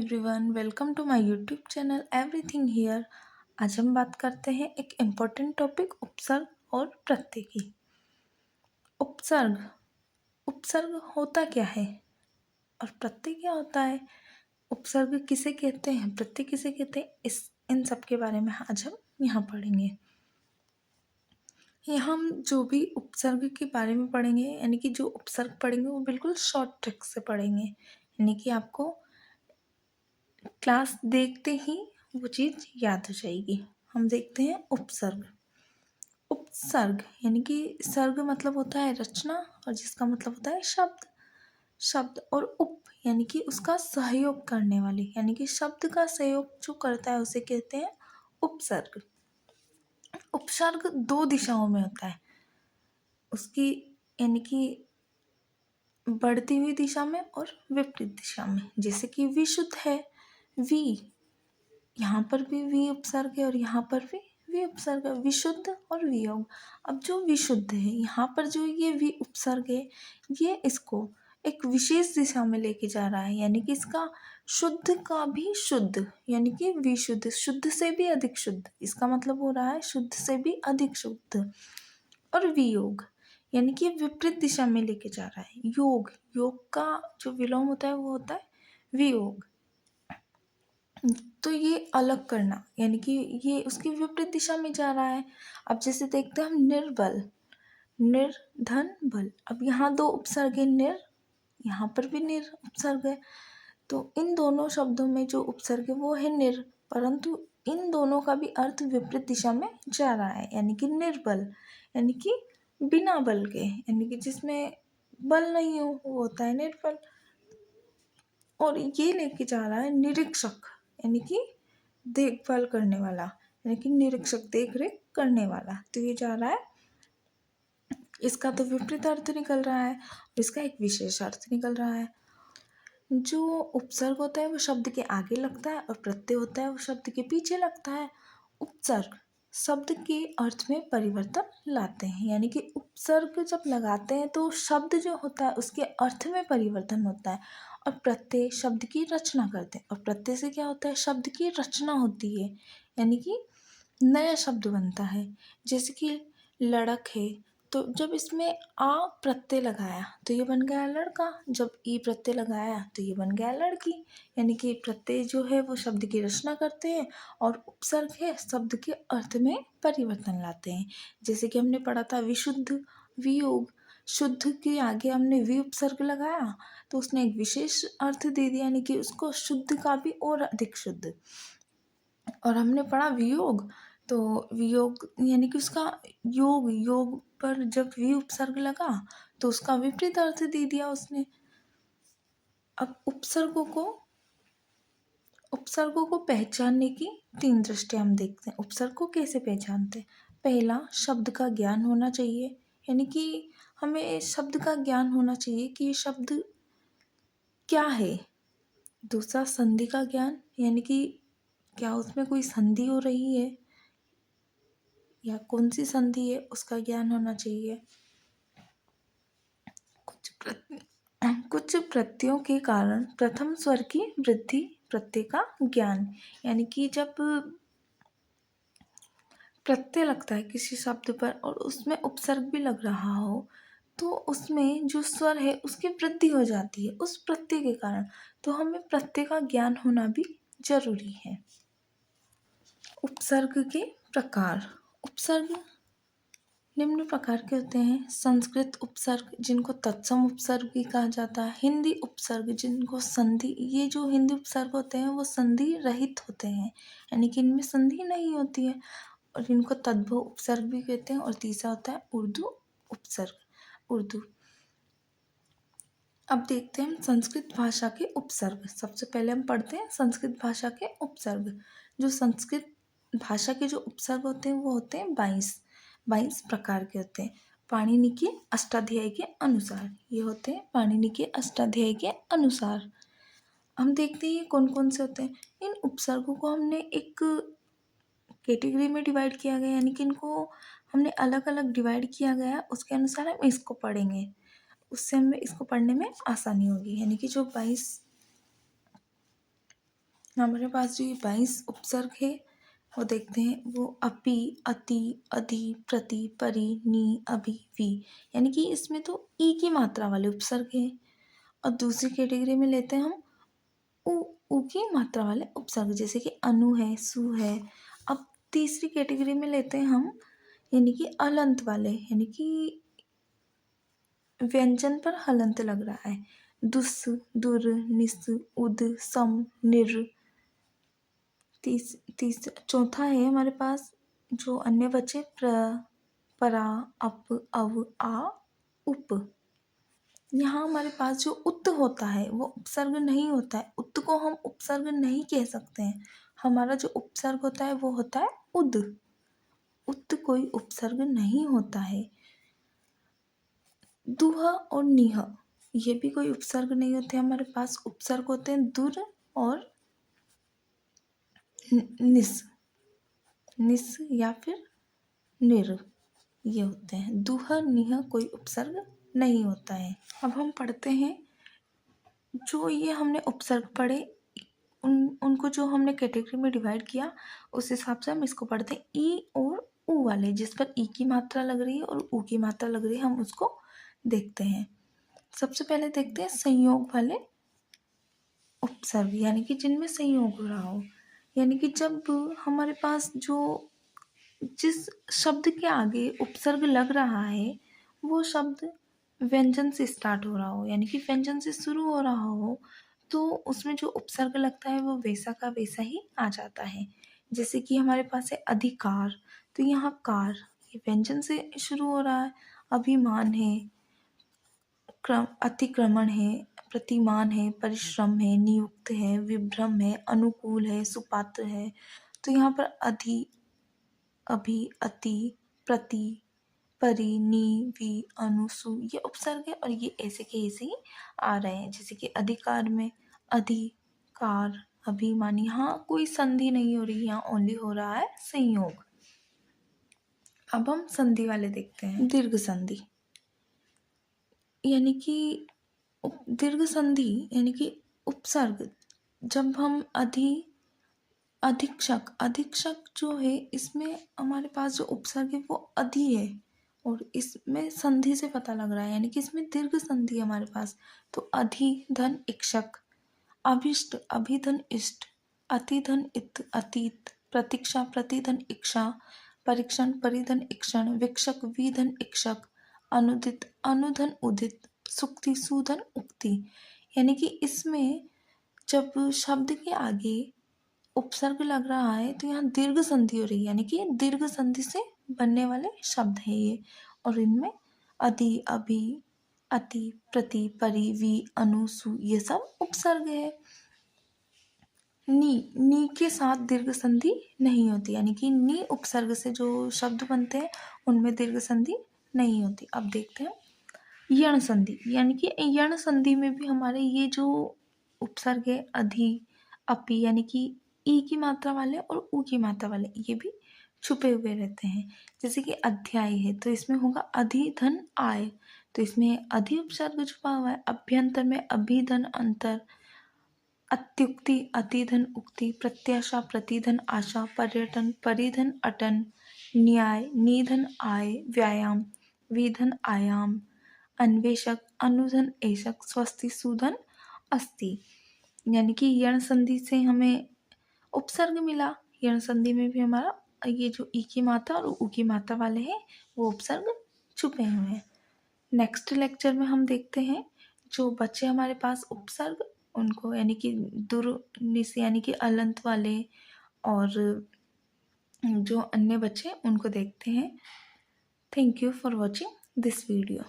Everyone, welcome to my YouTube channel everything here. आज हम बात करते हैं एक इम्पोर्टेंट टॉपिक उपसर्ग और प्रत्यय की। उपसर्ग उपसर्ग होता क्या है और प्रत्यय क्या होता है? उपसर्ग किसे कहते हैं, प्रत्यय किसे कहते हैं, इन सब के बारे में आज हम यहाँ पढ़ेंगे। यहाँ हम जो भी उपसर्ग के बारे में पढ़ेंगे, यानी कि जो उपसर्ग पढ़ेंगे वो बिल्कुल शॉर्ट ट्रिक से पढ़ेंगे, यानी कि आपको क्लास देखते ही वो चीज़ याद हो जाएगी। हम देखते हैं उपसर्ग। उपसर्ग यानी कि सर्ग मतलब होता है रचना, और जिसका मतलब होता है शब्द। शब्द और उप यानी कि उसका सहयोग करने वाली, यानी कि शब्द का सहयोग जो करता है उसे कहते हैं उपसर्ग। उपसर्ग दो दिशाओं में होता है, उसकी यानी कि बढ़ती हुई दिशा में और विपरीत दिशा में। जैसे कि विशुद्ध है, वी, यहाँ पर भी वी उपसर्ग है और यहाँ पर भी वी उपसर्ग है, विशुद्ध और वियोग। अब जो विशुद्ध है, यहाँ पर जो ये वी उपसर्ग है, ये इसको एक विशेष दिशा में लेके जा रहा है, यानी कि इसका शुद्ध का भी शुद्ध, यानी कि विशुद्ध, शुद्ध से भी अधिक शुद्ध, इसका मतलब हो रहा है शुद्ध से भी अधिक शुद्ध। और वियोग यानी कि विपरीत दिशा में लेके जा रहा है। योग, योग का जो विलोम होता है वो होता है वियोग। तो ये अलग करना, यानी कि ये उसकी विपरीत दिशा में जा रहा है। अब जैसे देखते हैं हम निर्बल, निर्धन बल। अब यहाँ दो उपसर्ग है, निर, यहाँ पर भी निर उपसर्ग है, तो इन दोनों शब्दों में जो उपसर्ग है वो है निर, परंतु इन दोनों का भी अर्थ विपरीत दिशा में जा रहा है, यानी कि निर्बल यानी कि बिना बल के, यानी कि जिसमें बल नहीं हो वो होता है निर्बल। और ये लेके जा रहा है निरीक्षक, यानी कि देखभाल करने वाला, यानी कि निरीक्षक, देख रेख करने वाला। तो ये जा रहा है, इसका तो विपरीत अर्थ निकल रहा है, इसका एक विशेष अर्थ निकल रहा है। जो उपसर्ग होता है वो शब्द के आगे लगता है और प्रत्यय होता है वो शब्द के पीछे लगता है। उपसर्ग शब्द के अर्थ में परिवर्तन लाते हैं, यानी कि उपसर्ग जब लगाते हैं तो शब्द जो होता है उसके अर्थ में परिवर्तन होता है, और प्रत्यय शब्द की रचना करते हैं। और प्रत्यय से क्या होता है, शब्द की रचना होती है, यानी कि नया शब्द बनता है। जैसे कि लड़क है, तो जब इसमें आ प्रत्यय लगाया तो ये बन गया लड़का, जब ई प्रत्यय लगाया तो ये बन गया लड़की। यानी कि प्रत्यय जो है वो शब्द की रचना करते हैं और उपसर्ग है शब्द के अर्थ में परिवर्तन लाते हैं। जैसे कि हमने पढ़ा था विशुद्ध, वियोग, शुद्ध के आगे हमने वी उपसर्ग लगाया तो उसने एक विशेष अर्थ दे दिया, यानी कि उसको शुद्ध का भी और अधिक शुद्ध। और हमने पढ़ा वियोग, तो वियोग यानी कि उसका योग, योग पर जब वी उपसर्ग लगा तो उसका विपरीत अर्थ दे दिया उसने। अब उपसर्गों को पहचानने की तीन दृष्टियां हम देखते हैं। उपसर्ग को कैसे पहचानते हैं? पहला, शब्द का ज्ञान होना चाहिए, यानी कि हमें शब्द का ज्ञान होना चाहिए कि ये शब्द क्या है। दूसरा, संधि का ज्ञान, यानी कि क्या उसमें कोई संधि हो रही है या कौन सी संधि है उसका ज्ञान होना चाहिए। कुछ प्रत्ययों के कारण प्रथम स्वर की वृद्धि, प्रत्यय का ज्ञान, यानी कि जब प्रत्यय लगता है किसी शब्द पर और उसमें उपसर्ग भी लग रहा हो तो उसमें जो स्वर है उसकी वृद्धि हो जाती है उस प्रत्यय के कारण। तो हमें प्रत्यय का ज्ञान होना भी जरूरी है। उपसर्ग के प्रकार। उपसर्ग निम्न प्रकार के होते हैं। संस्कृत उपसर्ग, जिनको तत्सम उपसर्ग भी कहा जाता है। हिंदी उपसर्ग, जिनको संधि, ये जो हिंदी उपसर्ग होते हैं वो संधि रहित होते हैं, यानी कि इनमें संधि नहीं होती है, और इनको तद्भव उपसर्ग भी कहते हैं। और तीसरा होता है उर्दू उपसर्ग, उर्दू। अब देखते हैं हम संस्कृत भाषा के उपसर्ग। सबसे पहले हम पढ़ते हैं संस्कृत भाषा के उपसर्ग। जो संस्कृत भाषा के जो उपसर्ग होते हैं वो होते हैं 22 प्रकार के होते हैं, पाणिनि के अष्टाध्यायी के अनुसार। ये होते हैं पाणिनि के अष्टाध्यायी के अनुसार। हम देखते हैं कौन कौन से होते हैं। इन उपसर्गों को हमने एक कैटेगरी में डिवाइड किया गया, यानी कि इनको हमने अलग अलग डिवाइड किया गया, उसके अनुसार हम इसको पढ़ेंगे, उससे हमें इसको पढ़ने में आसानी होगी। यानी कि जो 22 हमारे पास जो ये 22 उपसर्ग है वो देखते हैं। वो अपि, अति, अधि, प्रति, परि, नि, अभि, वि, यानी कि इसमें तो ई की मात्रा वाले उपसर्ग हैं। और दूसरी कैटेगरी में लेते हैं हम उ की मात्रा वाले उपसर्ग, जैसे कि अनु है, सु है। अब तीसरी कैटेगरी में लेते हैं हम यानी कि अलंत वाले, यानी कि व्यंजन पर हलंत लग रहा है। दुस, दुर, निस, उद, सम, निर। चौथा है हमारे पास जो अन्य बचे प्र, परा, अप, अव, आ, उप। यहाँ हमारे पास जो उत होता है वो उपसर्ग नहीं होता है। उत को हम उपसर्ग नहीं कह सकते हैं। हमारा जो उपसर्ग होता है वो होता है उद। उत कोई उपसर्ग नहीं होता है। दुह और निह ये भी कोई उपसर्ग नहीं होते। हमारे पास उपसर्ग होते हैं दुर और निस, निस या फिर निर, ये होते हैं। दुह निह कोई उपसर्ग नहीं होता है। अब हम पढ़ते हैं जो ये हमने उपसर्ग पढ़े उनको जो हमने कैटेगरी में डिवाइड किया उस हिसाब से हम इसको पढ़ते हैं। ई और ऊ वाले, जिस पर ई की मात्रा लग रही है और ऊ की मात्रा लग रही है, हम उसको देखते हैं। सबसे पहले देखते हैं संयोग वाले उपसर्ग, यानी कि जिनमें संयोग हो रहा हो। यानी कि जब हमारे पास जो जिस शब्द के आगे उपसर्ग लग रहा है वो शब्द व्यंजन से स्टार्ट हो रहा हो, यानी कि व्यंजन से शुरू हो रहा हो, तो उसमें जो उपसर्ग लगता है वो वैसा का वैसा ही आ जाता है। जैसे कि हमारे पास है अधिकार, तो यहाँ कार ये व्यंजन से शुरू हो रहा है। अभिमान है, अतिक्रमण है, प्रतिमान है, परिश्रम है, नियुक्त है, विभ्रम है, अनुकूल है, सुपात्र है। तो यहाँ पर अधि, अभि, अति, प्रति, परि, नि, वि, अनु, सु ये उपसर्ग है और ये ऐसे के ऐसे ही आ रहे हैं। जैसे कि अधिकार में अधिकार, अभिमान, यहाँ कोई संधि नहीं हो रही, यहाँ ओनली हो रहा है संयोग। अब हम संधि वाले देखते हैं। दीर्घ संधि यानी कि दीर्घ संधि यानी कि उपसर्ग जब हम अधीक्षक, अधीक्षक जो है इसमें हमारे पास जो उपसर्ग है वो अधि है और इसमें संधि से पता लग रहा है, यानी कि इसमें दीर्घ संधि है हमारे पास। तो अधि धन इक्षक, अभिष्ट अभिधन इष्ट, अतिधन इत अतीत, प्रतीक्षा प्रतिधन इक्षा, परीक्षण परिधन इक्षण, विक्षक विधन इक्षक, अनुदित अनुधन उदित, सुक्ति सुधन उक्ति। यानी कि इसमें जब शब्द के आगे उपसर्ग लग रहा है तो यहाँ दीर्घ संधि हो रही है, यानी कि दीर्घ संधि से बनने वाले शब्द है ये। और इनमें अधि, अभि, अति, प्रति, परि, वि, अनु, सु ये सब उपसर्ग है। नी के साथ दीर्घ संधि नहीं होती, यानी कि नी उपसर्ग से जो शब्द बनते हैं उनमें दीर्घ संधि नहीं होती। अब देखते हैं यण संधि, यानी कि यण संधि में भी हमारे ये जो उपसर्ग है अधि, अपि, यानी कि ई की मात्रा वाले और ऊ की मात्रा वाले ये भी छुपे हुए रहते हैं। जैसे कि अध्याय है तो इसमें होगा अधि धन आय, तो इसमें अधि उपसर्ग छुपा हुआ है। अभ्यंतर में अभिधन अंतर, अत्युक्ति अतिधन उक्ति, प्रत्याशा प्रतिधन आशा, पर्यटन परिधन अटन, न्याय निधन आय, व्यायाम विधन आयाम, अन्वेषक अनुधन ऐशक, स्वस्ति सुधन अस्ति। यानी कि यण संधि से हमें उपसर्ग मिला। यण संधि में भी हमारा ये जो ई की मात्रा और ऊ की मात्रा वाले हैं वो उपसर्ग छुपे हुए हैं। नेक्स्ट लेक्चर में हम देखते हैं जो बच्चे हमारे पास उपसर्ग उनको, यानी कि दुर्निस यानी कि अलंत वाले और जो अन्य बच्चे उनको देखते हैं। Thank you for watching this video.